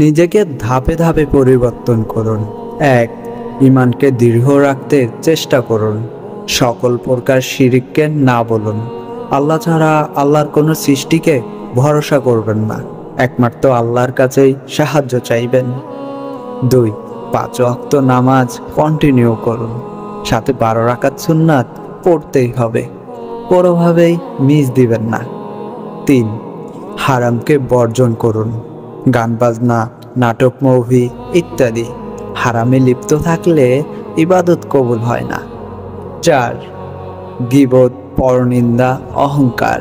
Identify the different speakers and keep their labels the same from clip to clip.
Speaker 1: নিজেকে ধাপে ধাপে পরিবর্তন করুন। 1. ঈমানকে দৃঢ় রাখতে চেষ্টা করুন। সকল প্রকার শিরককে না বলুন। আল্লাহ ছাড়া আল্লাহর কোনো সৃষ্টিকে ভরসা করবেন না, একমাত্র আল্লাহর কাছেই সাহায্য চাইবেন। 2. 5 ওয়াক্ত নামাজ কন্টিনিউ করুন, সাথে 12 রাকাত সুন্নাত পড়তেই হবে, কোনোভাবেই মিস দিবেন না। 3. হারামকে বর্জন করুন। গান বাজনা, নাটক, মুভি ইত্যাদি হারামে লিপ্ত থাকলে ইবাদত কবুল হয় না। 4. গীবত, পরনিন্দা, অহংকার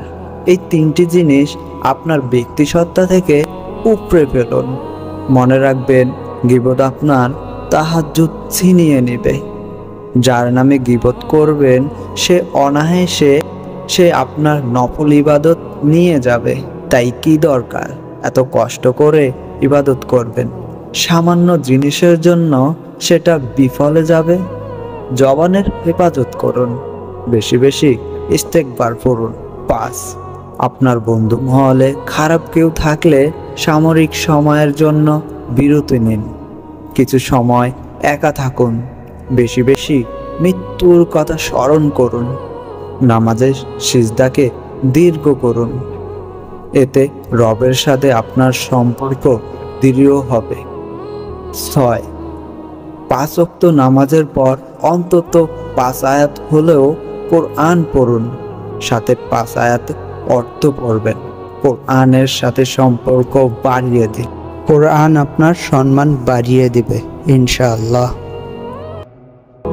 Speaker 1: এই 3টি জিনিস আপনার ব্যক্তিসত্তা থেকে উপড়ে ফেলুন। মনে রাখবেন, গীবত আপনার তাহাজ্জুদ ছিনিয়ে নেবে। যার নামে গীবত করবেন সে অনায়াসে সে আপনার নফল ইবাদত নিয়ে যাবে। তাই কি দরকার এত কষ্ট করে ইবাদত করবেন? সামান্য জিনিসের জন্য সেটা বিফলে যাবে। জবানের হেফাজত করুন, বেশি বেশি ইস্তেগফার পড়ুন। 5. আপনার বন্ধু মহলে খারাপ কেউ থাকলে সাময়িক সময়ের জন্য বিরতি নিন। কিছু সময় একা থাকুন, বেশি বেশি মৃত্যুর কথা স্মরণ করুন। নামাজের সিজদাকে দীর্ঘ করুন, এতে রবের সাথে আপনার সম্পর্ক দৃঢ় হবে। 6. 5 ওয়াক্ত নামাজের পর অন্তত 5 আয়াত হলেও কোরআন পড়ুন, সাথে 5 আয়াত অর্থ পড়বেন। কোরআনের সাথে সম্পর্ক বাড়িয়ে দিন, কোরআন আপনার সম্মান বাড়িয়ে দিবে ইনশাআল্লাহ।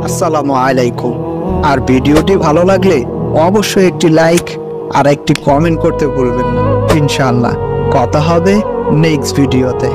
Speaker 2: আসসালামু আলাইকুম। আর ভিডিওটি ভালো লাগলে অবশ্যই একটি লাইক আর একটি কমেন্ট করতে ভুলবেন না। ইনশাআল্লাহ কথা হবে নেক্সট ভিডিওতে।